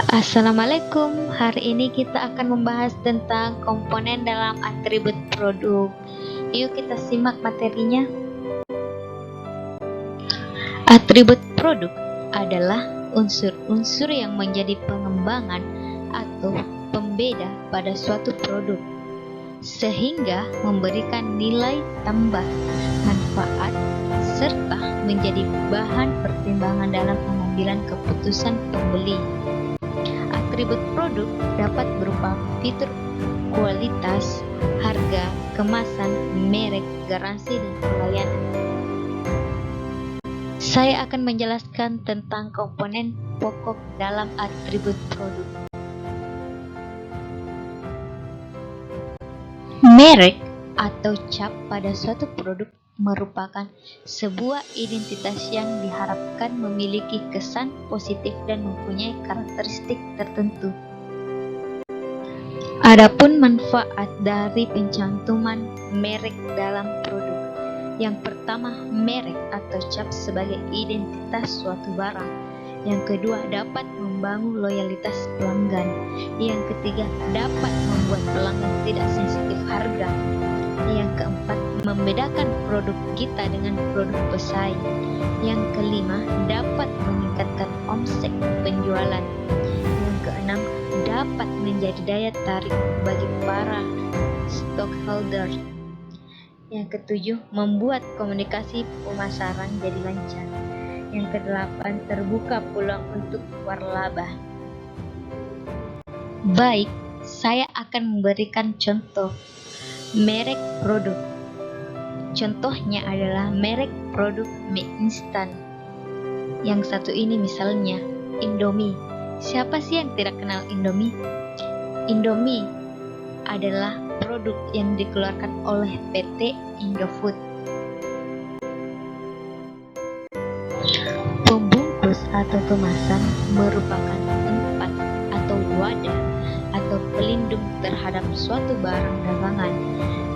Assalamualaikum. Hari ini kita akan membahas tentang komponen dalam atribut produk. Yuk kita simak materinya. Atribut produk adalah unsur-unsur yang menjadi pengembangan atau pembeda pada suatu produk, sehingga memberikan nilai tambah, manfaat, serta menjadi bahan pertimbangan dalam pengambilan keputusan pembeli. Atribut produk dapat berupa fitur, kualitas, harga, kemasan, merek, garansi, dan pelayanan. Saya akan menjelaskan tentang komponen pokok dalam atribut produk. Merek atau cap pada suatu produk merupakan sebuah identitas yang diharapkan memiliki kesan positif dan mempunyai karakteristik tertentu. Adapun manfaat dari pencantuman merek dalam produk. Yang pertama, merek atau cap sebagai identitas suatu barang. Yang kedua, dapat membangun loyalitas pelanggan. Yang ketiga, dapat membuat pelanggan tidak sensitif harga. Yang keempat, membedakan produk kita dengan produk pesaing. Yang kelima, dapat meningkatkan omset penjualan. Yang keenam, dapat menjadi daya tarik bagi para stockholder. Yang ketujuh, membuat komunikasi pemasaran jadi lancar. Yang kedelapan, terbuka peluang untuk waralaba. Baik, saya akan memberikan contoh merek produk. Contohnya adalah merek produk mie instan. Yang satu ini misalnya Indomie. Siapa sih yang tidak kenal Indomie? Indomie adalah produk yang dikeluarkan oleh PT Indofood. Pembungkus atau kemasan merupakan tempat atau wadah atau pelindung terhadap suatu barang dagangan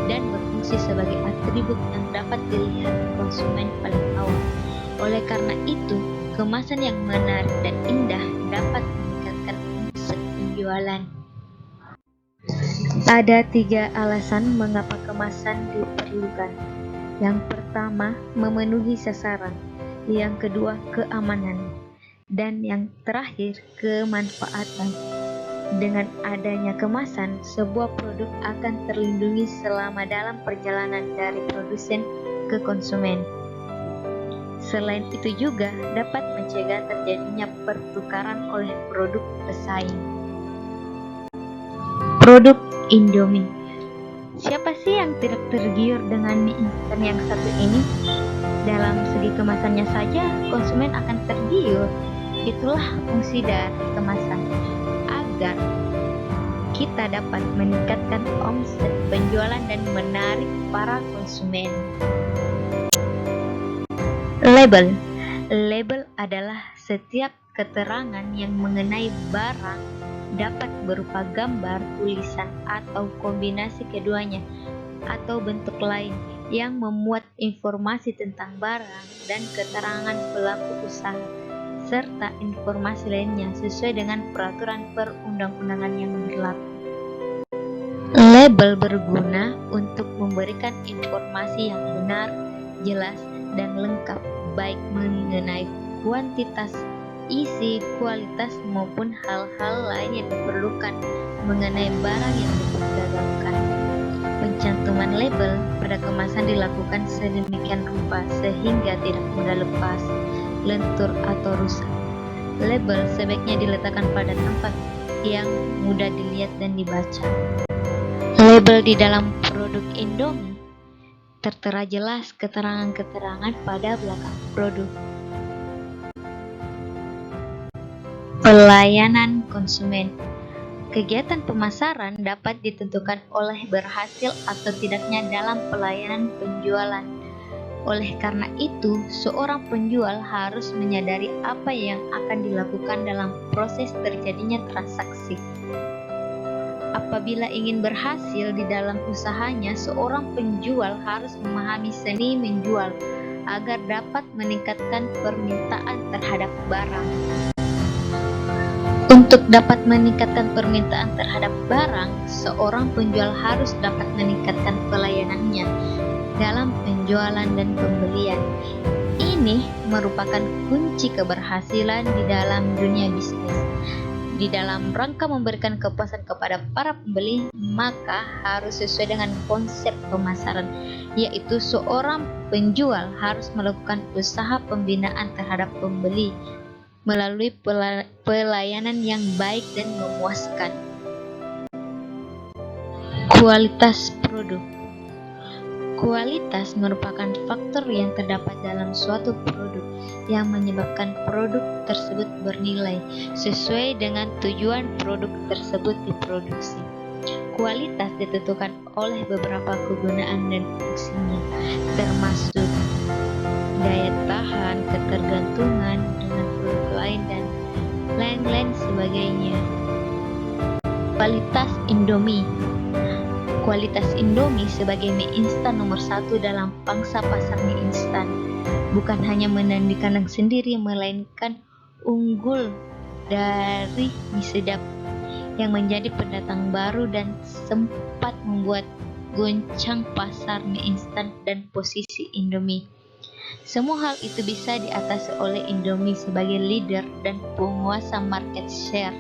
dan berfungsi sebagai atribut yang dapat dilihat konsumen paling awal. Oleh karena itu, kemasan yang menarik dan indah dapat meningkatkan omset penjualan. Ada 3 alasan mengapa kemasan diperlukan. Yang pertama, memenuhi sasaran. Yang kedua, keamanan. Dan yang terakhir, kemanfaatan. Dengan adanya kemasan, sebuah produk akan terlindungi selama dalam perjalanan dari produsen ke konsumen. Selain itu juga dapat mencegah terjadinya pertukaran oleh produk pesaing. Produk Indomie. Siapa sih yang tidak tergiur dengan mie instan yang satu ini? Dalam segi kemasannya saja, konsumen akan tergiur. Itulah fungsi dari kemasan, agar kita dapat meningkatkan omset penjualan dan menarik para konsumen. Label. Label adalah setiap keterangan yang mengenai barang, dapat berupa gambar, tulisan, atau kombinasi keduanya, atau bentuk lain yang memuat informasi tentang barang dan keterangan pelaku usaha, serta informasi lainnya sesuai dengan peraturan perundang-undangan yang berlaku. Label berguna untuk memberikan informasi yang benar, jelas, dan lengkap, baik mengenai kuantitas, isi, kualitas, maupun hal-hal lain yang diperlukan mengenai barang yang diperdagangkan. Pencantuman label pada kemasan dilakukan sedemikian rupa sehingga tidak mudah lepas, lentur, atau rusak. Label sebaiknya diletakkan pada tempat yang mudah dilihat dan dibaca. Label di dalam produk Indomie tertera jelas keterangan-keterangan pada belakang produk. Pelayanan konsumen. Kegiatan pemasaran dapat ditentukan oleh berhasil atau tidaknya dalam pelayanan penjualan. Oleh karena itu, seorang penjual harus menyadari apa yang akan dilakukan dalam proses terjadinya transaksi. Apabila ingin berhasil di dalam usahanya, seorang penjual harus memahami seni menjual agar dapat meningkatkan permintaan terhadap barang. Untuk dapat meningkatkan permintaan terhadap barang, seorang penjual harus dapat meningkatkan pelayanannya dalam penjualan dan pembelian. Ini merupakan kunci keberhasilan di dalam dunia bisnis. Di dalam rangka memberikan kepuasan kepada para pembeli, maka harus sesuai dengan konsep pemasaran, yaitu seorang penjual harus melakukan usaha pembinaan terhadap pembeli melalui pelayanan yang baik dan memuaskan. Kualitas produk. Kualitas merupakan faktor yang terdapat dalam suatu produk yang menyebabkan produk tersebut bernilai sesuai dengan tujuan produk tersebut diproduksi. Kualitas ditentukan oleh beberapa kegunaan dan fungsinya, termasuk daya tahan, ketergantungan dengan produk lain, dan lain-lain sebagainya. Kualitas Indomie. Kualitas Indomie sebagai mie instan nomor 1 dalam pangsa pasar mie instan bukan hanya menandai kandang sendiri, melainkan unggul dari mie sedap yang menjadi pendatang baru dan sempat membuat goncang pasar mie instan dan posisi Indomie. Semua hal itu bisa diatasi oleh Indomie sebagai leader dan penguasa market share.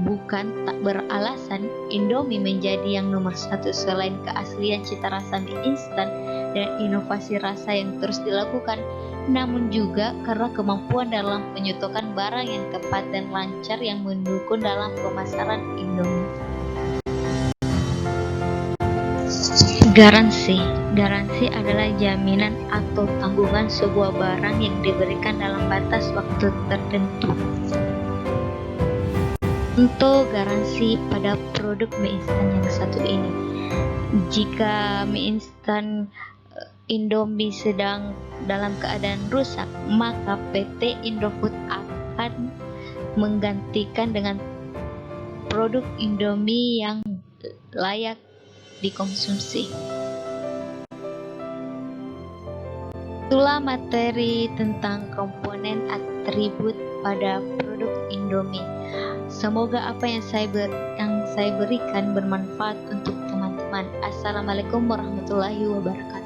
Bukan tak beralasan Indomie menjadi yang nomor 1 selain keaslian cita rasa mie instan dan inovasi rasa yang terus dilakukan, namun juga karena kemampuan dalam menyuguhkan barang yang tepat dan lancar yang mendukung dalam pemasaran Indomie. Garansi. Garansi adalah jaminan atau tanggungan sebuah barang yang diberikan dalam batas waktu tertentu. Untuk garansi pada produk mie instan yang satu ini, jika mie instan Indomie sedang dalam keadaan rusak, maka PT Indofood akan menggantikan dengan produk Indomie yang layak dikonsumsi. Itulah materi tentang komponen atribut pada produk Indomie. Semoga apa yang saya berikan bermanfaat untuk teman-teman. Assalamualaikum warahmatullahi wabarakatuh.